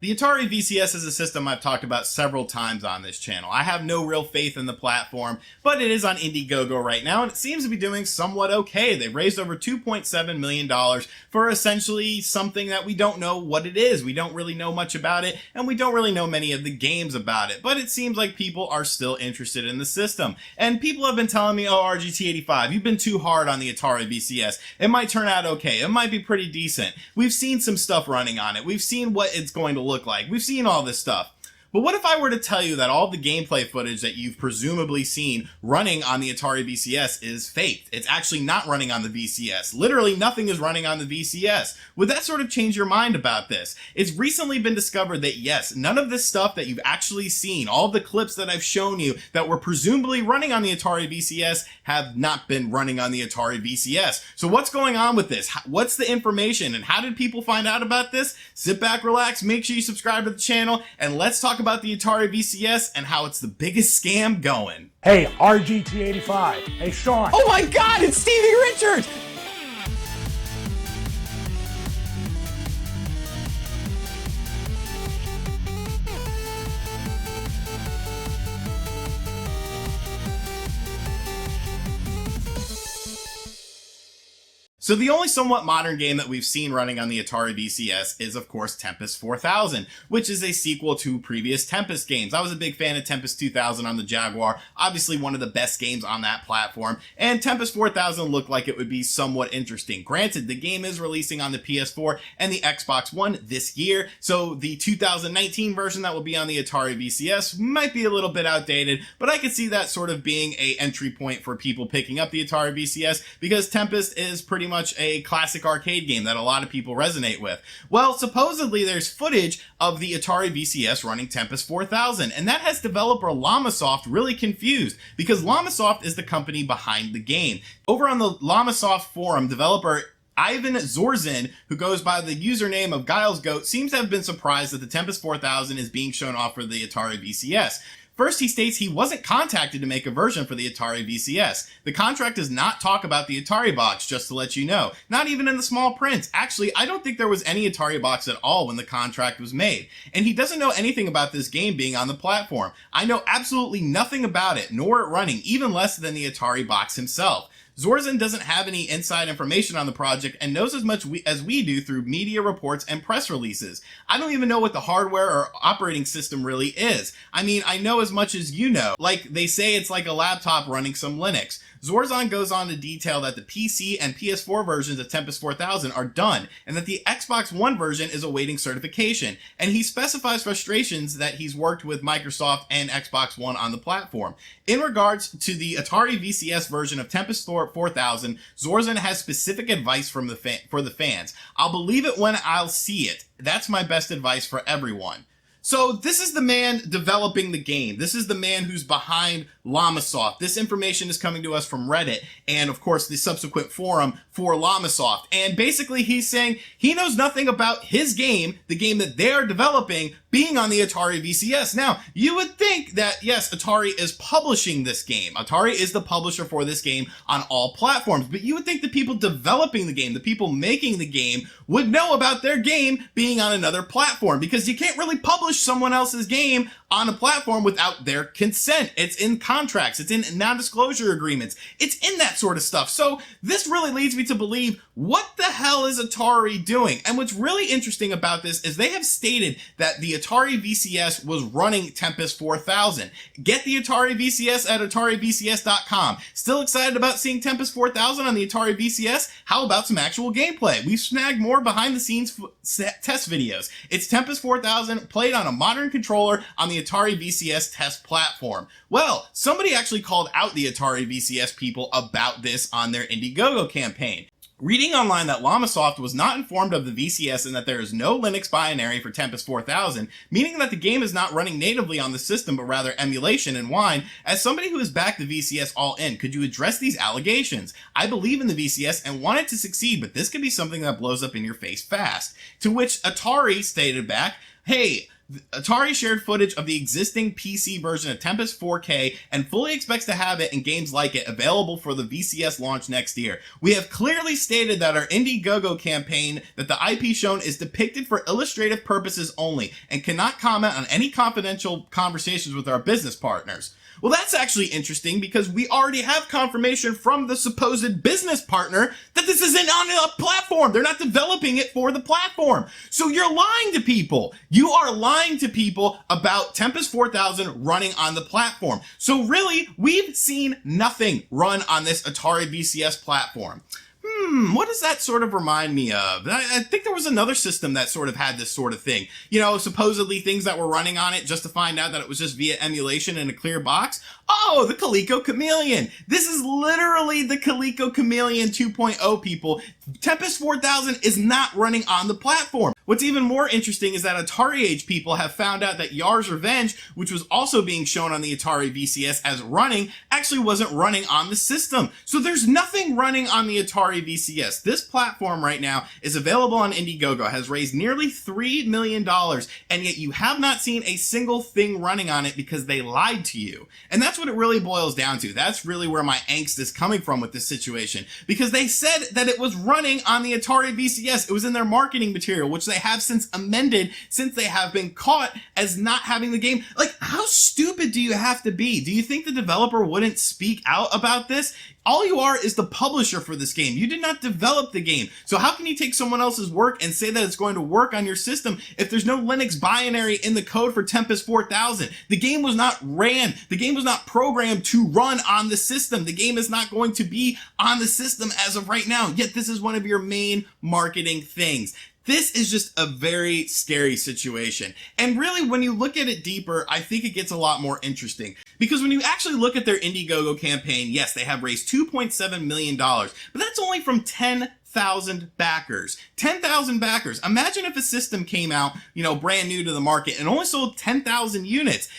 The Atari VCS is a system I've talked about several times on this channel. I have no real faith in the platform, but it is on Indiegogo right now, and it seems to be doing somewhat okay. They've raised over $2.7 million for essentially something that we don't know what it is. We don't really know much about it, and we don't really know many of the games about it, but it seems like people are still interested in the system. And people have been telling me, oh, RGT85, you've been too hard on the Atari VCS. It might turn out okay. It might be pretty decent. We've seen some stuff running on it. We've seen what it's going to look like. We've seen all this stuff. But what if I were to tell you that all the gameplay footage that you've presumably seen running on the Atari VCS is faked? It's actually not running on the VCS. Literally nothing is running on the VCS. Would that sort of change your mind about this? It's recently been discovered that yes, none of this stuff that you've actually seen, all the clips that I've shown you that were presumably running on the Atari VCS have not been running on the Atari VCS. So what's going on with this? What's the information, and how did people find out about this? Sit back, relax, make sure you subscribe to the channel, and let's talk about the Atari VCS and how it's the biggest scam going. Hey, RGT85. Hey, Sean. Oh my God, it's Stevie Richards! So the only somewhat modern game that we've seen running on the Atari VCS is, of course, Tempest 4000, which is a sequel to previous Tempest games. I was a big fan of Tempest 2000 on the Jaguar, obviously one of the best games on that platform, and Tempest 4000 looked like it would be somewhat interesting. Granted, the game is releasing on the PS4 and the Xbox One this year, so the 2019 version that will be on the Atari VCS might be a little bit outdated, but I could see that sort of being an entry point for people picking up the Atari VCS, because Tempest is pretty much a classic arcade game that a lot of people resonate with. Well, supposedly there's footage of the Atari VCS running Tempest 4000, and that has developer Llamasoft really confused, because Llamasoft is the company behind the game. Over on the Llamasoft forum, developer Ivan Zorzin, who goes by the username of GilesGoat, seems to have been surprised that the Tempest 4000 is being shown off for the Atari VCS. First, he states he wasn't contacted to make a version for the Atari VCS. The contract does not talk about the Atari box, just to let you know. Not even in the small print. Actually, I don't think there was any Atari box at all when the contract was made. And he doesn't know anything about this game being on the platform. I know absolutely nothing about it, nor it running, even less than the Atari box himself. Zorzin doesn't have any inside information on the project and knows as much as we do through media reports and press releases. I don't even know what the hardware or operating system really is. I mean, I know as much as you know. Like, they say it's like a laptop running some Linux. Zorzin goes on to detail that the PC and PS4 versions of Tempest 4000 are done, and that the Xbox One version is awaiting certification, and he specifies frustrations that he's worked with Microsoft and Xbox One on the platform. In regards to the Atari VCS version of Tempest 4000, Zorzin has specific advice for the fans. I'll believe it when I'll see it. That's my best advice for everyone. So this is the man developing the game. This is the man who's behind Llamasoft. This information is coming to us from Reddit and, of course, the subsequent forum for Llamasoft. And basically he's saying he knows nothing about his game, the game that they're developing, being on the Atari VCS. Now, you would think that, yes, Atari is publishing this game. Atari is the publisher for this game on all platforms. But you would think the people developing the game, the people making the game, would know about their game being on another platform, because you can't really publish someone else's game on a platform without their consent. It's in contracts, it's in non-disclosure agreements, it's in that sort of stuff. So this really leads me to believe, what the hell is Atari doing? And what's really interesting about this is they have stated that the Atari VCS was running Tempest 4000. Get the Atari VCS at AtariVCS.com. Still excited about seeing Tempest 4000 on the Atari VCS? How about some actual gameplay? We've snagged more behind the scenes test videos. It's Tempest 4000 played on a modern controller on the Atari VCS test platform. Well, somebody actually called out the Atari VCS people about this on their Indiegogo campaign. Reading online that Llamasoft was not informed of the VCS and that there is no Linux binary for Tempest 4000, meaning that the game is not running natively on the system but rather emulation and wine. As somebody who has backed the VCS all in, could you address these allegations? I believe in the VCS and want it to succeed, but this could be something that blows up in your face fast. To which Atari stated back, hey, Atari shared footage of the existing PC version of Tempest 4K and fully expects to have it and games like it available for the VCS launch next year. We have clearly stated that our Indiegogo campaign that the IP shown is depicted for illustrative purposes only and cannot comment on any confidential conversations with our business partners. Well, that's actually interesting because we already have confirmation from the supposed business partner that this isn't on a platform. They're not developing it for the platform. So you're lying to people. You are lying to people about Tempest 4000 running on the platform. So really, we've seen nothing run on this Atari VCS platform. What does that sort of remind me of? I think there was another system that sort of had this sort of thing. You know, supposedly things that were running on it just to find out that it was just via emulation in a clear box. Oh, the Coleco Chameleon. This is literally the Coleco Chameleon 2.0, people. Tempest 4000 is not running on the platform. What's even more interesting is that Atari Age people have found out that Yar's Revenge, which was also being shown on the Atari VCS as running, actually wasn't running on the system. So there's nothing running on the Atari VCS. This platform right now is available on Indiegogo, has raised nearly $3 million, and yet you have not seen a single thing running on it because they lied to you. And that's what it really boils down to. That's really where my angst is coming from with this situation, because they said that it was running on the Atari VCS. It was in their marketing material, which they have since amended since they have been caught as not having the game. Like, how stupid do you have to be? Do you think the developer wouldn't speak out about this? All you are is the publisher for this game. You did not develop the game. So how can you take someone else's work and say that it's going to work on your system if there's no Linux binary in the code for Tempest 4000? The game was not ran. The game was not programmed to run on the system. The game is not going to be on the system as of right now. Yet this is one of your main marketing things. This is just a very scary situation. And really, when you look at it deeper, I think it gets a lot more interesting. Because when you actually look at their Indiegogo campaign, yes, they have raised $2.7 million, but that's only from 10,000 backers. 10,000 backers. Imagine if a system came out, you know, brand new to the market and only sold 10,000 units.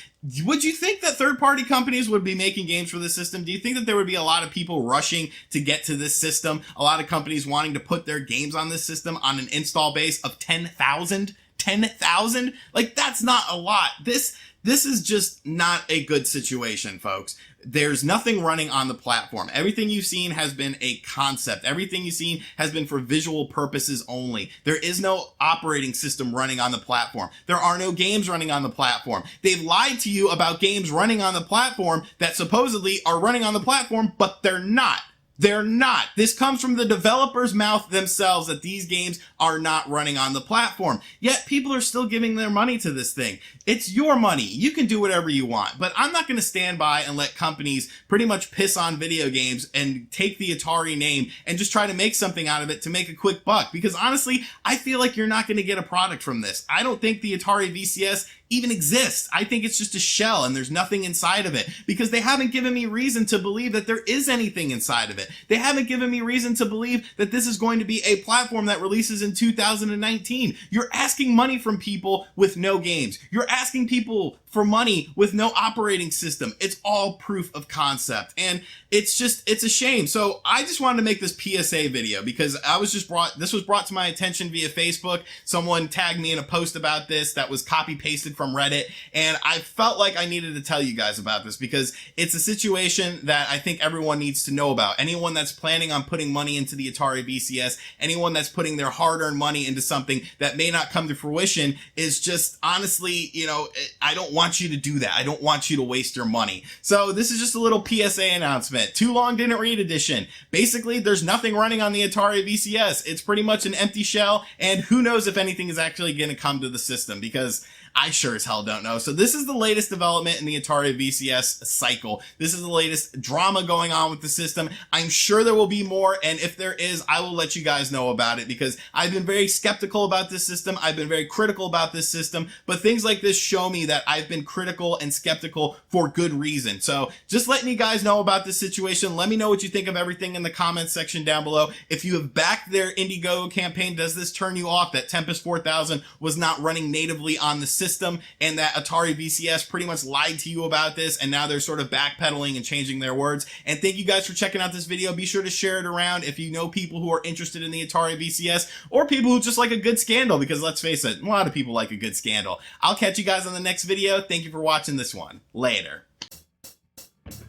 Would you think that third-party companies would be making games for this system? Do you think that there would be a lot of people rushing to get to this system? A lot of companies wanting to put their games on this system on an install base of 10,000? 10,000? Like, that's not a lot. This is just not a good situation, folks. There's nothing running on the platform. Everything you've seen has been a concept. Everything you've seen has been for visual purposes only. There is no operating system running on the platform. There are no games running on the platform. They've lied to you about games running on the platform that supposedly are running on the platform, but they're not. They're not. This comes from the developer's mouth themselves that these games are not running on the platform. Yet people are still giving their money to this thing. It's your money. You can do whatever you want. But I'm not going to stand by and let companies pretty much piss on video games and take the Atari name and just try to make something out of it to make a quick buck. Because honestly, I feel like you're not going to get a product from this. I don't think the Atari VCS even exists. I think it's just a shell and there's nothing inside of it because they haven't given me reason to believe that there is anything inside of it. They haven't given me reason to believe that this is going to be a platform that releases in 2019. You're asking money from people with no games. You're asking people for money with no operating system. It's all proof of concept. And it's a shame. So I just wanted to make this PSA video because this was brought to my attention via Facebook. Someone tagged me in a post about this that was copy pasted from Reddit. And I felt like I needed to tell you guys about this because it's a situation that I think everyone needs to know about. Anyone that's planning on putting money into the Atari VCS, anyone that's putting their hard-earned money into something that may not come to fruition is just honestly, you know, I don't want you to do that. I don't want you to waste your money. So this is just a little PSA announcement. Too long didn't read edition. Basically, there's nothing running on the Atari VCS. It's pretty much an empty shell, and who knows if anything is actually going to come to the system because I sure as hell don't know. So this is the latest development in the Atari VCS cycle. This is the latest drama going on with the system. I'm sure there will be more, and if there is, I will let you guys know about it because I've been very skeptical about this system. I've been very critical about this system, but things like this show me that I've been critical and skeptical for good reason. So just letting you guys know about this situation. Let me know what you think of everything in the comments section down below. If you have backed their Indiegogo campaign, does this turn you off that Tempest 4000 was not running natively on the system? system and that Atari VCS pretty much lied to you about this, and now they're sort of backpedaling and changing their words. And thank you guys for checking out this video. Be sure to share it around if you know people who are interested in the Atari VCS, or people who just like a good scandal, because let's face it, a lot of people like a good scandal. I'll catch you guys on the next video. Thank you for watching this one. Later.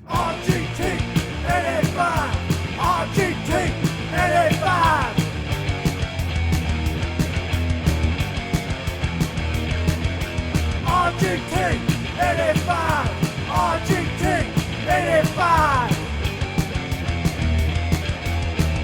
RGT 85. RGT 85. RGT